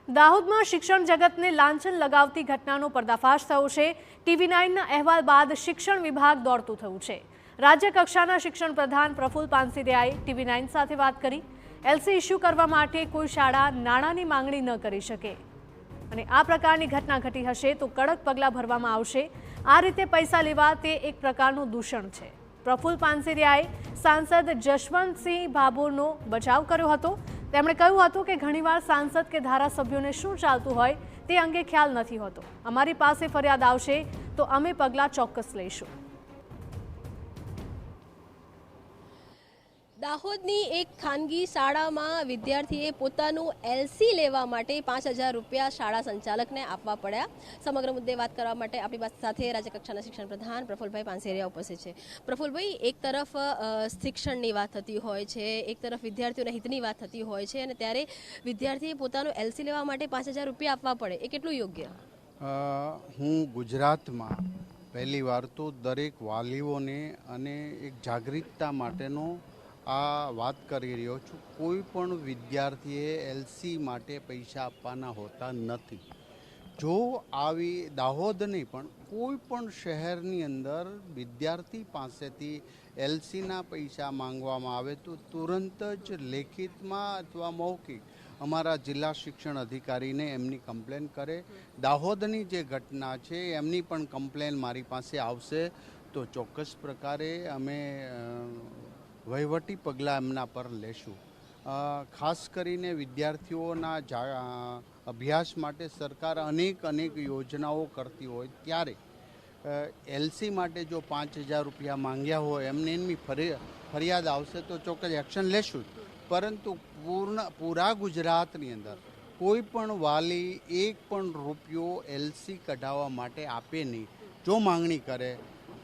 દાહોદમાં શિક્ષણ જગતને લાંછન લગાવતી ઘટનાનો પર્દાફાશ થયો છે। TV9ના અહેવાલ બાદ શિક્ષણ વિભાગ દોડતું થયું છે। રાજ્ય કક્ષાના શિક્ષણ પ્રધાન પ્રફુલ પાનસેરિયાએ TV9 સાથે વાત કરી। LC ઇસ્યુ કરવા માટે કોઈ શાળા નાણાંની માંગણી ન કરી શકે અને આ પ્રકારની ઘટના ઘટી હશે તો કડક પગલાં ભરવામાં આવશે। આ રીતે પૈસા લેવા તે એક પ્રકારનું દૂષણ છે। પ્રફુલ પાનસેરિયાએ સાંસદ જશવંતસિંહ ભાભોરનો બચાવ કર્યો હતો। તેમણે કહ્યું હતું કે ઘણીવાર સાંસદ કે ધારાસભ્યોને શું ચાલતું હોય તે અંગે ખ્યાલ નથી હોતો। અમારી પાસે ફરિયાદ આવશે તો અમે પગલાં ચોક્કસ લઈશું। દાહોદની એક ખાનગી શાળામાં વિદ્યાર્થીએ પોતાનું LC લેવા માટે 5000 રૂપિયા શાળા સંચાલકને આપવા પડ્યા। સમગ્ર મુદ્દે વાત કરવા માટે આપણી સાથે રાજ્ય કક્ષાના શિક્ષણ પ્રધાન પ્રફુલભાઈ પાનસેરિયા ઉપસ્થિત છે। પ્રફુલભાઈ, એક તરફ શિક્ષણની વાત થતી હોય છે, એક તરફ વિદ્યાર્થીઓના હિતની વાત થતી હોય છે અને ત્યારે વિદ્યાર્થીએ પોતાનું LC લેવા માટે 5000 રૂપિયા આપવા પડે, એ કેટલું યોગ્ય? હું ગુજરાતમાં પહેલી વાર તો દરેક વાલીઓને અને એક જાગૃતતા માટેનો આ વાત કરી રહ્યો છું। કોઈ પણ વિદ્યાર્થીએ LC માટે પૈસા આપવાના હોતા નથી। જો આવી દાહોદ નહીં પણ કોઈ પણ શહેરની અંદર વિદ્યાર્થી પાસેથી LCના પૈસા માંગવામાં આવે તો તુરંત જ લેખિતમાં અથવા મૌખિક અમારા જિલ્લા શિક્ષણ અધિકારીને એમની કમ્પ્લેન કરે। દાહોદની જે ઘટના છે એમની પણ કમ્પ્લેન મારી પાસે આવશે તો ચોક્કસ પ્રકારે અમે વહીવટી પગલાં એમના પર લેશું। ખાસ કરીને વિદ્યાર્થીઓના અભ્યાસ માટે સરકાર અનેક યોજનાઓ કરતી હોય ત્યારે LC માટે જો 5000 રૂપિયા માંગ્યા હોય એમની ફરિયાદ આવશે તો ચોક્કસ એક્શન લેશું। પરંતુ પૂરા ગુજરાતની અંદર કોઈ પણ વાલી એક પણ રૂપિયો LC કઢાવવા માટે આપે નહીં। જો માંગણી કરે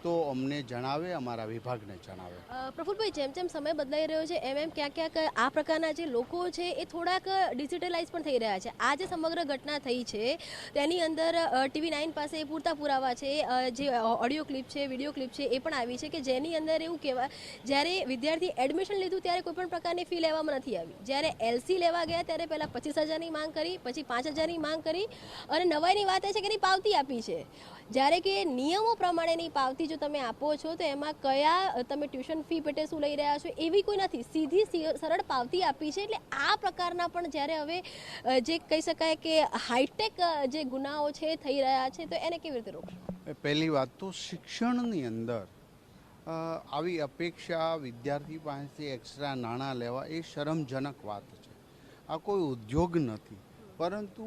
તો અમને જણાવે, અમારા વિભાગને જણાવે। પ્રફુલભાઈ, જેમ જેમ સમય બદલાઈ રહ્યો છે એમ ક્યાંક આ પ્રકારના જે લોકો છે એ થોડાક ડિજિટલાઇઝ પણ થઈ રહ્યા છે। આ જે સમગ્ર ઘટના થઈ છે તેની અંદર TV9 પાસે પૂરતા પુરાવા છે, જે ઓડિયો ક્લિપ છે, વિડીયો ક્લિપ છે એ પણ આવી છે કે જેની અંદર એવું કહેવાય જ્યારે વિદ્યાર્થી એડમિશન લીધું ત્યારે કોઈ પણ પ્રકારની ફી લેવામાં નથી આવી। જ્યારે LC લેવા ગયા ત્યારે પહેલાં 25000ની માંગ કરી, પછી 5000ની માંગ કરી અને નવાઈની વાત એ છે કે એની પાવતી આપી છે। જ્યારે કે નિયમો પ્રમાણેની પાવતી જો તમે આપો છો તો એમાં કયા તમે ટ્યુશન ફી પેટે શું લઈ રહ્યા છો એવી કોઈ નથી, સીધી સરળ પાવતી આપી છે। એટલે આ પ્રકારના પણ જ્યારે હવે જે કહી શકાય કે હાઈટેક જે ગુનાઓ છે થઈ રહ્યા છે તો એને કેવી રીતે રોકશો? પહેલી વાત તો શિક્ષણની અંદર આવી અપેક્ષા વિદ્યાર્થી પાસેથી એક્સ્ટ્રા નાણાં લેવા એ શરમજનક વાત છે। આ કોઈ ઉદ્યોગ નથી, પરંતુ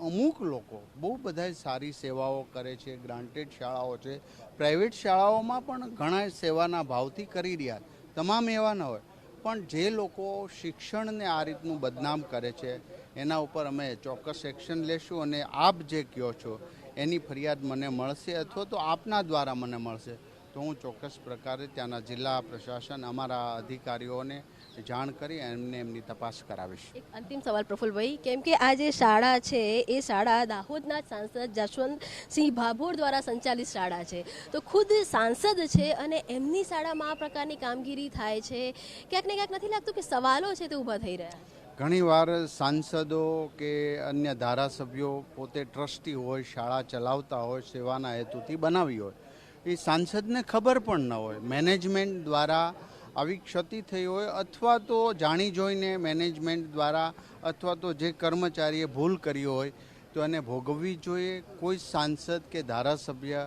અમુક લોકો બહુ બધા સારી સેવાઓ કરે છે। ગ્રાન્ટેડ શાળાઓ છે, પ્રાઇવેટ શાળાઓમાં પણ ઘણા સેવાના ભાવથી કરી રહ્યા, તમામ એવા ન હોય, પણ જે લોકો શિક્ષણને આ રીતનું બદનામ કરે છે એના ઉપર અમે ચોક્કસ એક્શન લેશું। અને આપ જે કહો છો એની ફરિયાદ મને મળશે અથવા તો આપના દ્વારા મને મળશે તો હું ચોક્કસ પ્રકારે ત્યાંના જિલ્લા પ્રશાસન, અમારા અધિકારીઓને જાણ કરી એમને એમની તપાસ કરાવીશ। એક અંતિમ સવાલ પ્રફુલભાઈ, કેમ કે આ જે શાળા છે એ શાળા દાહોદના સાંસદ જશવંતસિંહ ભાભોર દ્વારા સંચાલિત શાળા છે, તો ખુદ સાંસદ છે અને એમની શાળામાં આ પ્રકારની કામગીરી થાય છે, ક્યાંક ને ક્યાંક નથી લાગતું કે સવાલો છે તે ઊભા થઈ રહ્યા? ઘણીવાર સાંસદો કે અન્ય ધારાસભ્યો પોતે ટ્રસ્ટી હોય, શાળા ચલાવતા હોય, સેવાના હેતુથી બનાવી હોય, એ સાંસદને ખબર પણ ન હોય, મેનેજમેન્ટ દ્વારા આવી ક્ષતિ થઈ હોય અથવા તો જાણી જોઈને મેનેજમેન્ટ દ્વારા અથવા તો જે કર્મચારીએ ભૂલ કરી હોય તો એને ભોગવવી જોઈએ। કોઈ સાંસદ કે ધારાસભ્ય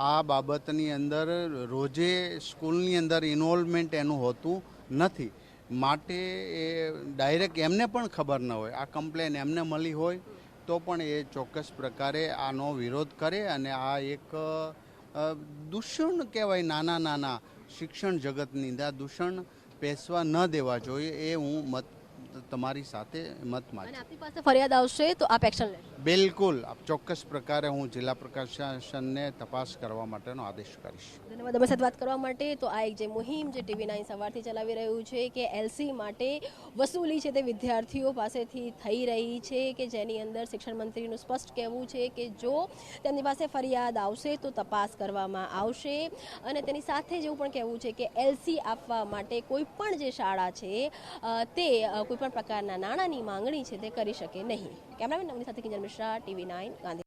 આ બાબતની અંદર રોજે સ્કૂલની અંદર ઇન્વોલ્વમેન્ટ એનું હોતું નથી, માટે એ ડાયરેક્ટ એમને પણ ખબર ન હોય, આ કમ્પ્લેન એમને મળી હોય તો પણ એ ચોક્કસ પ્રકારે આનો વિરોધ કરે અને આ એક દૂષણ કહેવાય। નાના શિક્ષણ જગતની અંદર દૂષણ પેસવા ન દેવા જોઈએ, એ હું તમારી સાથે મત માનું। આપની પાસે ફરિયાદ આવશે તો આપ એક્શન લેશો? બિલકુલ, ચોક્કસ પ્રકારે હું જિલ્લા પ્રશાસનને તપાસ કરવા માટેનો આદેશ કરીશ। ધન્યવાદ અમારી સાથે વાત કરવા માટે. તો આ એક જે મુહિમ જે TV9 સવારથી ચલાવી રહ્યું છે કે એલસી માટે વસૂલી છે તે વિદ્યાર્થીઓ પાસેથી થઈ રહી છે, કે જેની અંદર શિક્ષણ મંત્રીનું સ્પષ્ટ કહેવું છે કે જો તેમની પાસે ફરિયાદ આવશે તો તપાસ કરવામાં આવશે, અને તેની સાથે જ એવું પણ કહેવું છે કે એલસી આપવા માટે કોઈ પણ જે શાળા છે તે કોઈ પણ પ્રકારના નાણાંની માંગણી છે તે કરી શકે નહીં. કેમેરામેન નવની સાથે કિંજલ મિશ્રા, TV9 ગાંધી.